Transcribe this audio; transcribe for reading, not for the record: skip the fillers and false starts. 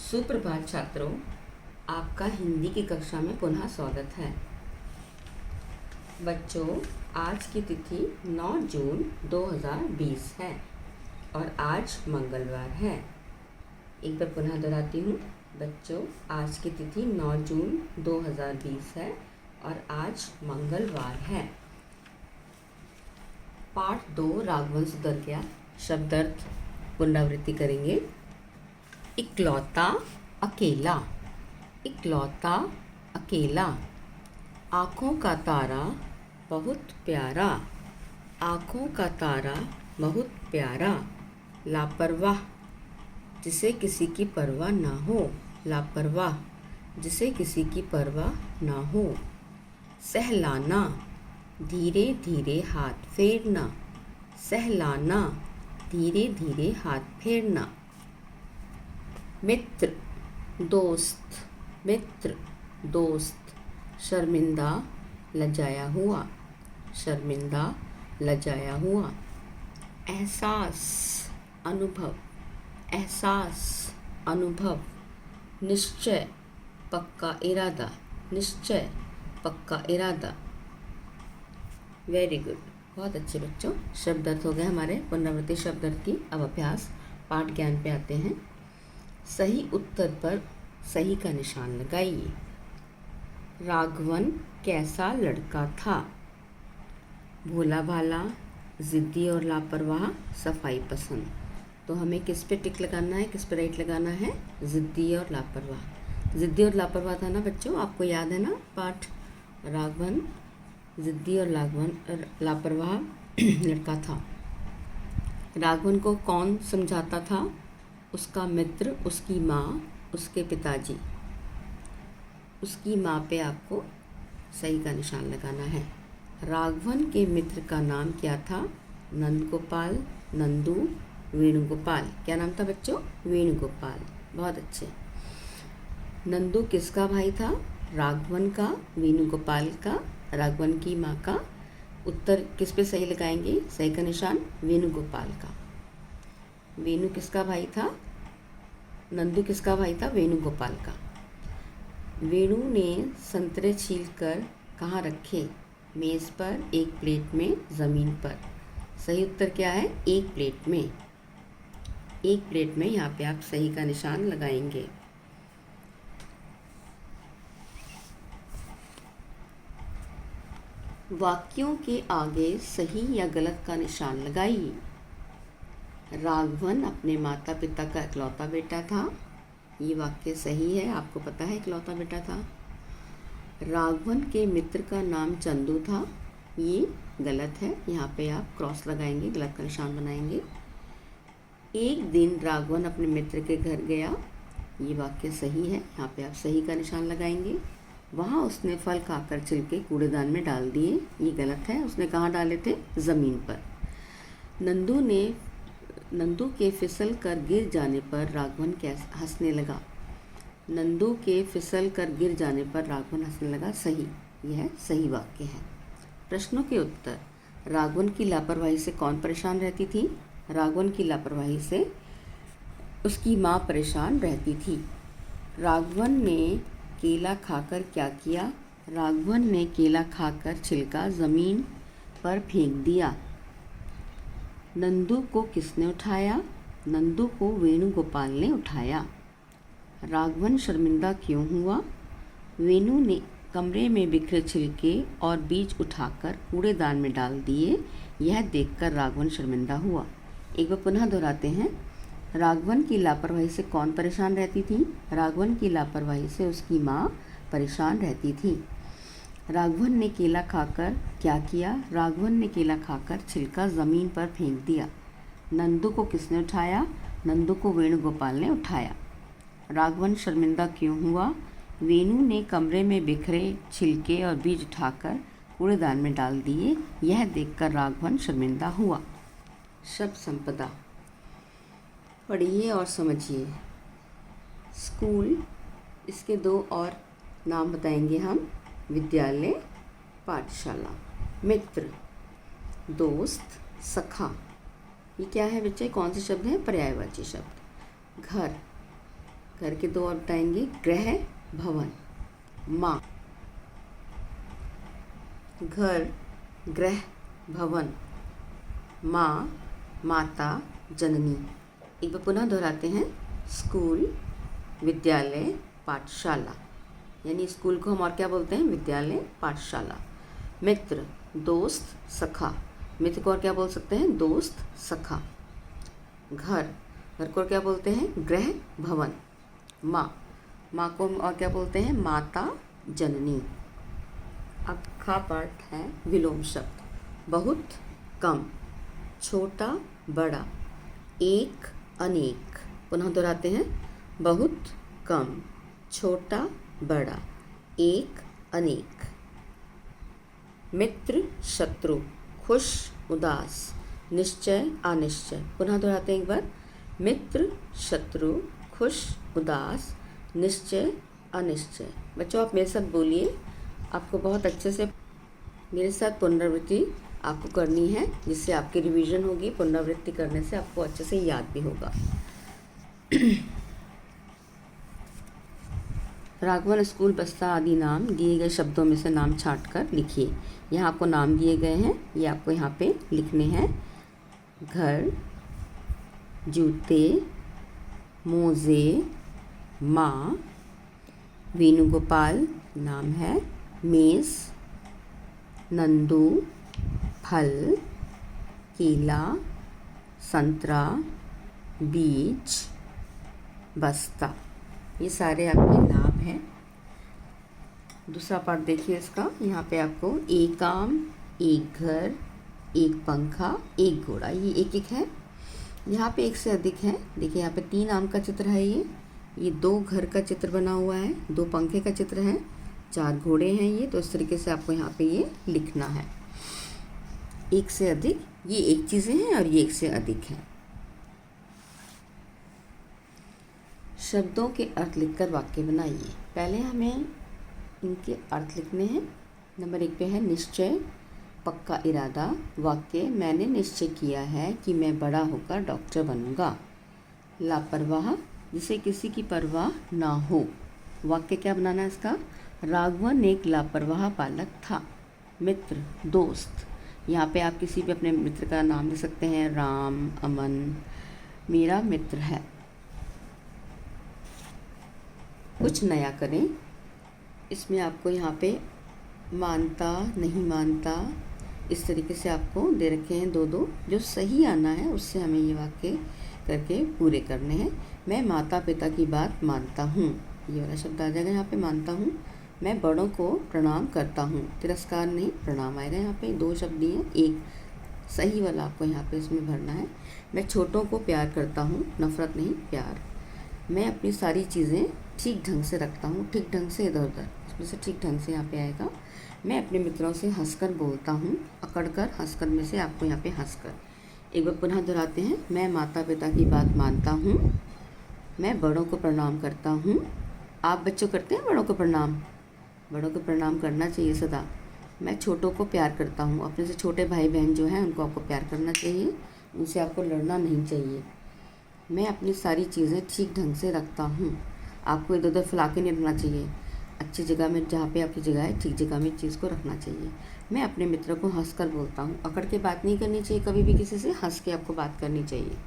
सुप्रभात छात्रों, आपका हिंदी की कक्षा में पुनः स्वागत है। बच्चों, आज की तिथि 9 जून 2020 है और आज मंगलवार है। एक बार पुनः दोहराती हूँ बच्चों, आज की तिथि 9 जून 2020 है और आज मंगलवार है। पाठ 2 राघवंश सुंदर क्या शब्दार्थ पुनरावृत्ति करेंगे। इकलौता अकेला, इकलौता अकेला। आँखों का तारा बहुत प्यारा, आँखों का तारा बहुत प्यारा। लापरवाह, जिसे किसी की परवाह ना हो, लापरवाह, जिसे किसी की परवाह ना हो। सहलाना, धीरे धीरे हाथ फेरना, सहलाना, धीरे धीरे हाथ फेरना। मित्र, दोस्त, मित्र, दोस्त। शर्मिंदा, लजाया हुआ, शर्मिंदा, लजाया हुआ। एहसास, अनुभव, एहसास, अनुभव। निश्चय, पक्का इरादा, निश्चय, पक्का इरादा। वेरी गुड, बहुत अच्छे बच्चों। शब्दार्थ हो गए हमारे पुनरावृत्ति शब्दार्थ की। अब अभ्यास पाठ ज्ञान पे आते हैं। सही उत्तर पर सही का निशान लगाइए। राघवन कैसा लड़का था? भोला भाला, ज़िद्दी और लापरवाह, सफाई पसंद। तो हमें किस पे टिक लगाना है, किस पे राइट लगाना है? ज़िद्दी और लापरवाह। ज़िद्दी और लापरवाह था ना बच्चों, आपको याद है ना पाठ? राघवन ज़िद्दी और लापरवाह लड़का था। राघवन को कौन समझाता था? उसका मित्र, उसकी माँ, उसके पिताजी। उसकी माँ पे आपको सही का निशान लगाना है। राघवन के मित्र का नाम क्या था? नंदगोपाल, नंदू, वेणुगोपाल। क्या नाम था बच्चों? वेणुगोपाल। बहुत अच्छे। नंदू किसका भाई था? राघवन का, वेणुगोपाल का, राघवन की माँ का। उत्तर किस पे सही लगाएंगे? सही का निशान वेणुगोपाल का। वेणु किसका भाई था? नंदू किसका भाई था? वेणुगोपाल का। वेणु ने संतरे छीलकर कहाँ रखे? मेज़ पर, एक प्लेट में, ज़मीन पर। सही उत्तर क्या है? एक प्लेट में। एक प्लेट में, यहाँ पे आप सही का निशान लगाएंगे। वाक्यों के आगे सही या गलत का निशान लगाइए। राघवन अपने माता पिता का इकलौता बेटा था। ये वाक्य सही है, आपको पता है इकलौता बेटा था। राघवन के मित्र का नाम चंदू था। ये गलत है, यहाँ पे आप क्रॉस लगाएंगे, गलत का निशान बनाएंगे। एक दिन राघवन अपने मित्र के घर गया। ये वाक्य सही है, यहाँ पे आप सही का निशान लगाएंगे। वहाँ उसने फल खाकर छिलके कूड़ेदान में डाल दिए। ये गलत है, उसने कहाँ डाले थे? ज़मीन पर। नंदू के फिसल कर गिर जाने पर राघवन कैसे हंसने लगा? नंदू के फिसल कर गिर जाने पर राघवन हंसने लगा। सही, यह सही वाक्य है। प्रश्नों के उत्तर। राघवन की लापरवाही से कौन परेशान रहती थी? राघवन की लापरवाही से उसकी माँ परेशान रहती थी। राघवन ने केला खाकर क्या किया? राघवन ने केला खाकर छिलका ज़मीन पर फेंक दिया। नंदू को किसने उठाया? नंदू को वेणुगोपाल ने उठाया। राघवन शर्मिंदा क्यों हुआ? वेणु ने कमरे में बिखरे छिलके और बीज उठाकर कूड़ेदान में डाल दिए। यह देखकर राघवन शर्मिंदा हुआ। एक बार पुनः दोहराते हैं। राघवन की लापरवाही से कौन परेशान रहती थी? राघवन की लापरवाही से उसकी माँ परेशान रहती थी। राघवन ने केला खाकर क्या किया? राघवन ने केला खाकर छिलका ज़मीन पर फेंक दिया। नंदू को किसने उठाया? नंदू को वेणुगोपाल ने उठाया। राघवन शर्मिंदा क्यों हुआ? वेणु ने कमरे में बिखरे छिलके और बीज उठाकर कूड़ेदान में डाल दिए। यह देखकर राघवन शर्मिंदा हुआ। शब्द संपदा पढ़िए और समझिए। स्कूल, इसके दो और नाम बताएंगे हम। विद्यालय, पाठशाला। मित्र, दोस्त, सखा। ये क्या है बच्चे? कौन से शब्द हैं? पर्यायवाची शब्द। घर, घर के दो और बताएंगे, गृह भवन, माँ, घर, गृह, भवन, माँ, माता, जननी। एक बार पुनः दोहराते हैं, स्कूल, विद्यालय, पाठशाला, यानी स्कूल को हम और क्या बोलते हैं, विद्यालय, पाठशाला। मित्र, दोस्त, सखा, मित्र को और क्या बोल सकते हैं, दोस्त, सखा। घर, घर को और क्या बोलते हैं, गृह भवन। माँ, माँ को और क्या बोलते हैं, माता, जननी। अब खा पाठ है विलोम शब्द, बहुत, कम, छोटा, बड़ा, एक, अनेक। पुनः दोहराते हैं, बहुत, कम, छोटा, बड़ा, एक, अनेक। मित्र, शत्रु, खुश, उदास, निश्चय, अनिश्चय। पुनः दोहराते हैं एक बार, मित्र, शत्रु, खुश, उदास, निश्चय, अनिश्चय। बच्चों आप मेरे साथ बोलिए, आपको बहुत अच्छे से मेरे साथ पुनरावृत्ति आपको करनी है, जिससे आपकी रिवीजन होगी। पुनरावृत्ति करने से आपको अच्छे से याद भी होगा। राघवन स्कूल, बस्ता आदि नाम दिए गए शब्दों में से नाम छांट कर लिखिए। यहाँ आपको नाम दिए गए हैं, ये आपको यहाँ पे लिखने हैं। घर, जूते, मोजे, माँ, वेणुगोपाल नाम है, मेज़, नंदू, फल, केला, संतरा, बीज, बस्ता, ये सारे आपके नाम हैं। दूसरा पार्ट देखिए इसका, यहाँ पे आपको एक आम, एक घर, एक पंखा, एक घोड़ा, ये एक एक है। यहाँ पे एक से अधिक है। देखिए यहाँ पे 3 आम का चित्र है, ये 2 घर का चित्र बना हुआ है, 2 पंखे का चित्र है, 4 घोड़े हैं ये। तो इस तरीके से आपको यहाँ पे ये लिखना है। एक से अधिक, ये एक चीज़ें हैं और ये एक से अधिक हैं। शब्दों के अर्थ लिखकर वाक्य बनाइए। पहले हमें इनके अर्थ लिखने हैं। नंबर 1 पे है निश्चय, पक्का इरादा। वाक्य, मैंने निश्चय किया है कि मैं बड़ा होकर डॉक्टर बनूंगा। लापरवाह, जिसे किसी की परवाह ना हो। वाक्य क्या बनाना है इसका, राघवन एक लापरवाह बालक था। मित्र, दोस्त, यहाँ पे आप किसी भी अपने मित्र का नाम दे सकते हैं, राम, अमन मेरा मित्र है। कुछ नया करें, इसमें आपको यहाँ पे मानता, नहीं मानता, इस तरीके से आपको दे रखे हैं 2-2। जो सही आना है उससे हमें ये वाक्य करके पूरे करने हैं। मैं माता पिता की बात मानता हूँ, ये वाला शब्द आ जाएगा यहाँ पे, मानता हूँ। मैं बड़ों को प्रणाम करता हूँ, तिरस्कार नहीं, प्रणाम आएगा। यहाँ पे 2 शब्द दिए, एक सही वाला आपको यहाँ पे इसमें भरना है। मैं छोटों को प्यार करता हूँ, नफ़रत नहीं, प्यार। मैं अपनी सारी चीज़ें ठीक ढंग से रखता हूँ, ठीक ढंग से इधर उधर, इसमें से ठीक ढंग से यहाँ पे आएगा। मैं अपने मित्रों से हंसकर बोलता हूँ, अकड़कर, हंसकर में से आपको यहाँ पे हंसकर। एक बार पुनः दोहराते हैं, मैं माता पिता की बात मानता हूँ, मैं बड़ों को प्रणाम करता हूँ। आप बच्चों करते हैं बड़ों को प्रणाम? बड़ों को प्रणाम करना चाहिए सदा। मैं छोटों को प्यार करता हूँ, अपने से छोटे भाई बहन जो हैं उनको आपको प्यार करना चाहिए, उनसे आपको लड़ना नहीं चाहिए। मैं अपनी सारी चीज़ें ठीक ढंग से रखता हूँ, आपको इधर उधर फैला के नहीं रखना चाहिए। अच्छी जगह में, जहाँ पे आपकी जगह है, ठीक जगह में चीज़ को रखना चाहिए। मैं अपने मित्र को हंसकर बोलता हूँ, अकड़ के बात नहीं करनी चाहिए, कभी भी किसी से हंस के आपको बात करनी चाहिए।